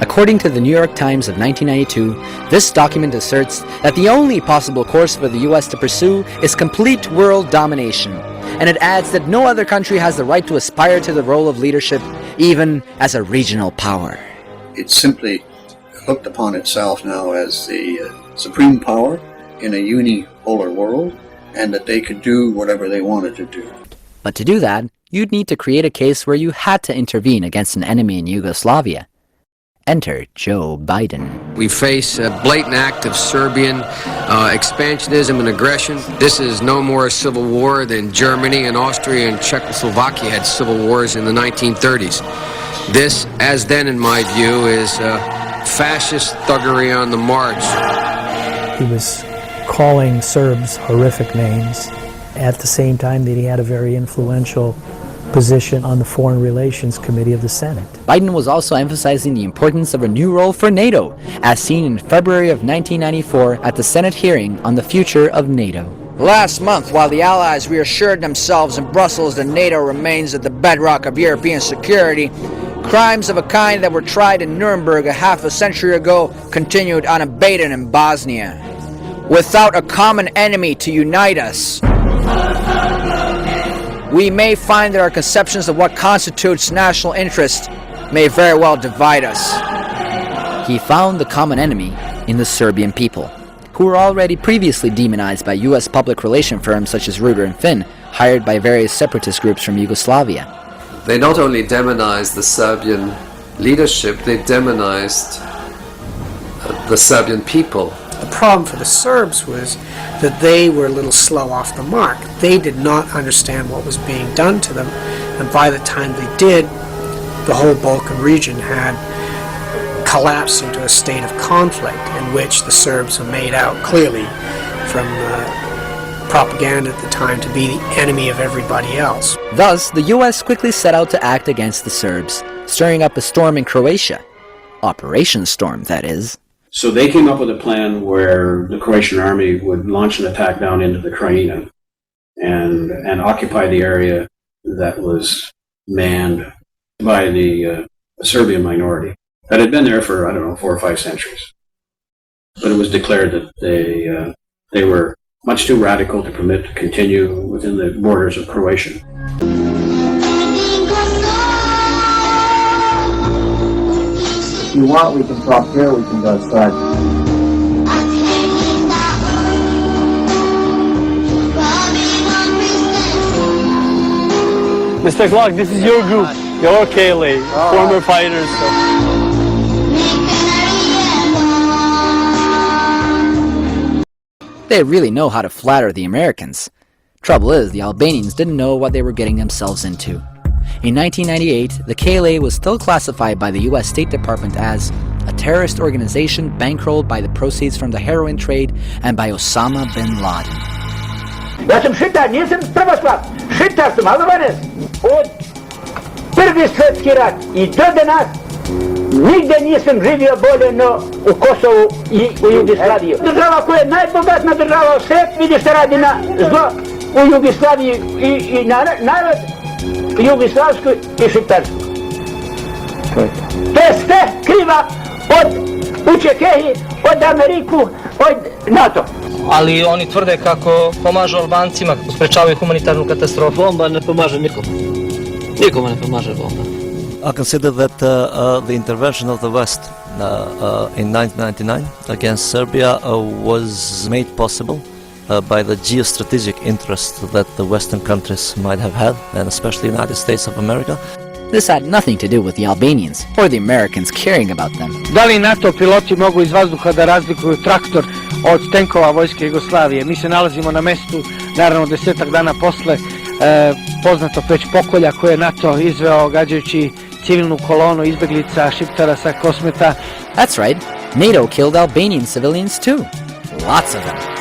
According to the New York Times of 1992, this document asserts that the only possible course for the US to pursue is complete world domination, and it adds that no other country has the right to aspire to the role of leadership, even as a regional power. It's simply looked upon itself now as the supreme power in a unipolar world, and that they could do whatever they wanted to do. But to do that, you'd need to create a case where you had to intervene against an enemy in Yugoslavia. Enter Joe Biden. We face a blatant act of Serbian expansionism and aggression. This is no more a civil war than Germany and Austria and Czechoslovakia had civil wars in the 1930s. This, as then in my view, is fascist thuggery on the march. He was calling Serbs horrific names at the same time that he had a very influential position on the Foreign Relations Committee of the Senate. Biden was also emphasizing the importance of a new role for NATO, as seen in February of 1994 at the Senate hearing on the future of NATO. Last month, while the Allies reassured themselves in Brussels that NATO remains at the bedrock of European security, crimes of a kind that were tried in Nuremberg a half a century ago continued unabated in Bosnia. Without a common enemy to unite us, we may find that our conceptions of what constitutes national interest may very well divide us. He found the common enemy in the Serbian people, who were already previously demonized by US public relation firms such as Ruger and Finn, hired by various separatist groups from Yugoslavia. They not only demonized the Serbian leadership, they demonized the Serbian people. The problem for the Serbs was that they were a little slow off the mark. They did not understand what was being done to them, and by the time they did, the whole Balkan region had collapsed into a state of conflict in which the Serbs were made out clearly from propaganda at the time to be the enemy of everybody else. Thus, the US quickly set out to act against the Serbs, stirring up a storm in Croatia. Operation Storm, that is. So they came up with a plan where the Croatian army would launch an attack down into the Krajina and occupy the area that was manned by the Serbian minority that had been there for, 4 or 5 centuries. But it was declared that they were much too radical to permit to continue within the borders of Croatia. If you want, we can talk here, we can go outside. Mr. Clark, this is your group, your KLA, former fighters. They really know how to flatter the Americans. Trouble is, the Albanians didn't know what they were getting themselves into. In 1998, the KLA was still classified by the US State Department as a terrorist organization bankrolled by the proceeds from the heroin trade and by Osama bin Laden. Ja sam šitar, nisam prvoslav, šitar sam, Albanac. Od Prvi svjetski rat i do danas nigde nisam živio bolje no u Kosovu i u Jugoslaviji. Država koja je najbogatna država u svijetu, vidi što radi na zlo u Jugoslaviji i narod jugoslavskoj i šiptarsku. To je sve kriva od UČK, od Ameriku, od NATO. Ali oni tvrde kako pomažu Albancima, kako sprečavaju humanitarnu katastrofu. Bomba ne pomaže nikom. Nikome ne pomaže bomba. I consider that the intervention of the West in 1999 against Serbia was made possible by the geostrategic interest that the Western countries might have had, and especially the United States of America. This had nothing to do with the Albanians or the Americans caring about them. Da li NATO piloti mogu iz vazduha da razlikuju traktor od tenkova vojske Jugoslavije? Mi se nalazimo na mestu, naravno 10 dana posle poznatog već pokolja koje je NATO izveo gađajući civilnu kolonu izbeglica Šiptara sa Kosmeta. That's right, NATO killed Albanian civilians too. Lots of them.